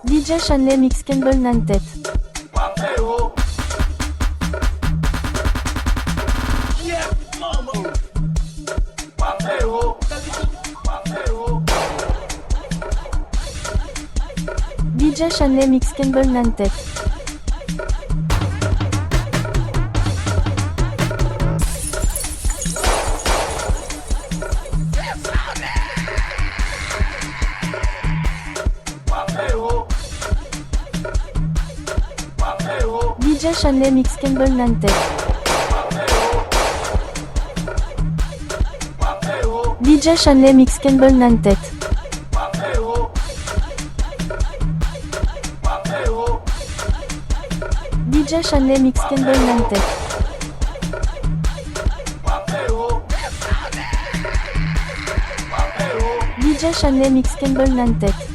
DJ Chanley mix Kembel nan tête. DJ Chanley mix Kembel nan tête. DJ Chanley mix Kembel nan tête. DJ Chanley mix Kembel nan tête. DJ Chanley mix Kembel nan tête. DJ Chanley mix Kembel nan tête.